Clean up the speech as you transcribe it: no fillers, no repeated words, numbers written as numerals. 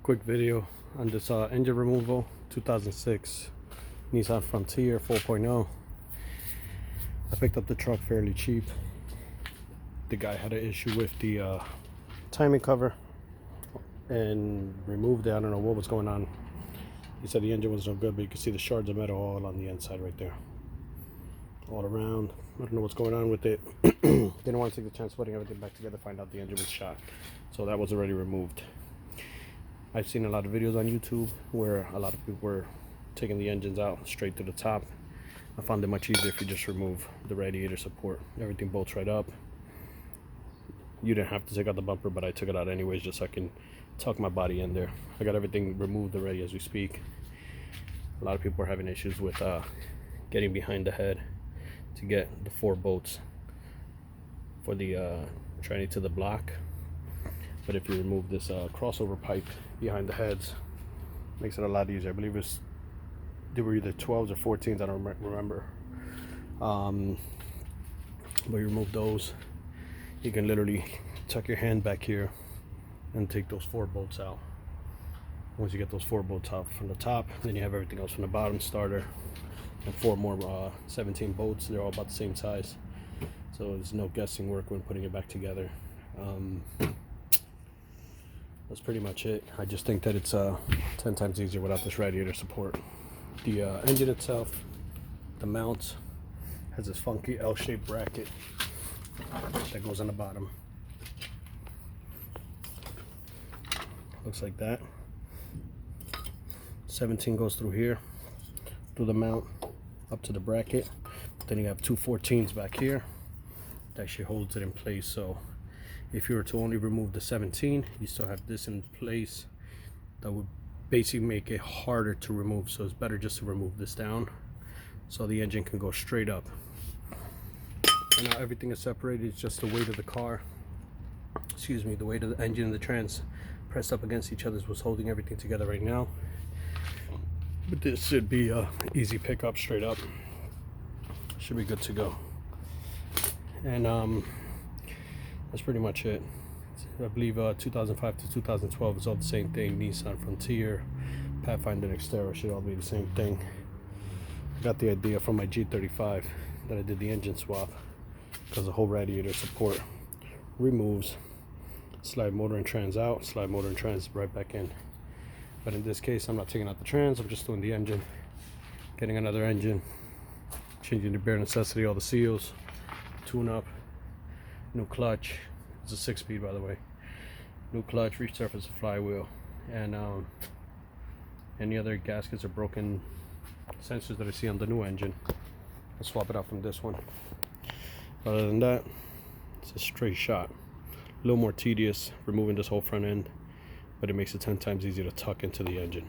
Quick video on this engine removal. 2006 Nissan Frontier 4.0. I picked up the truck fairly cheap. The guy had an issue with the timing cover and removed it. I don't know what was going on. He said the engine was no good, but you can see the shards of metal all on the inside right there, all around. I don't know what's going on with it. Didn't want to take the chance of putting everything back together, find out the engine was shot, so that was already removed. I've seen a lot of videos on YouTube where a lot of people were taking the engines out straight to the top. I found it much easier if you just remove the radiator support. Everything bolts right up. You didn't have to take out the bumper, but I took it out anyways just so I can tuck my body in there. I got everything removed already as we speak. A lot of people are having issues with getting behind the head to get the 4 bolts for the tranny to the block. But if you remove this crossover pipe behind the heads, makes it a lot easier. I believe they were either 12s or 14s, I don't remember. But you remove those, you can literally tuck your hand back here and take those 4 bolts out. Once you get those 4 bolts out from the top, then you have everything else from the bottom, starter, and 4 more 17 bolts. They're all about the same size, so there's no guessing work when putting it back together. That's pretty much it. I just think that it's 10 times easier without this radiator support. The engine itself, the mount, has this funky L-shaped bracket that goes on the bottom. Looks like that. 17 goes through here, through the mount, up to the bracket. Then you have 2 14s back here that actually holds it in place. So if you were to only remove the 17, you still have this in place. That would basically make it harder to remove, so it's better just to remove this down so the engine can go straight up. And now everything is separated. It's just the weight of the car, excuse me, the weight of the engine and the trans pressed up against each other is what's holding everything together right now. But this should be a easy pickup straight up. Should be good to go. And that's pretty much it. I believe 2005 to 2012 is all the same thing. Nissan Frontier, Pathfinder, and Exterra should all be the same thing. I got the idea from my G35 that I did the engine swap, because the whole radiator support removes. Slide motor and trans out, slide motor and trans right back in. But in this case, I'm not taking out the trans, I'm just doing the engine, getting another engine, changing the bare necessity, all the seals, tune up, new clutch. It's a 6-speed, by the way. New clutch, resurface the flywheel, and any other gaskets or broken sensors that I see on the new engine, I'll swap it out from this one. Other than that, it's a straight shot. A little more tedious removing this whole front end, but it makes it 10 times easier to tuck into the engine.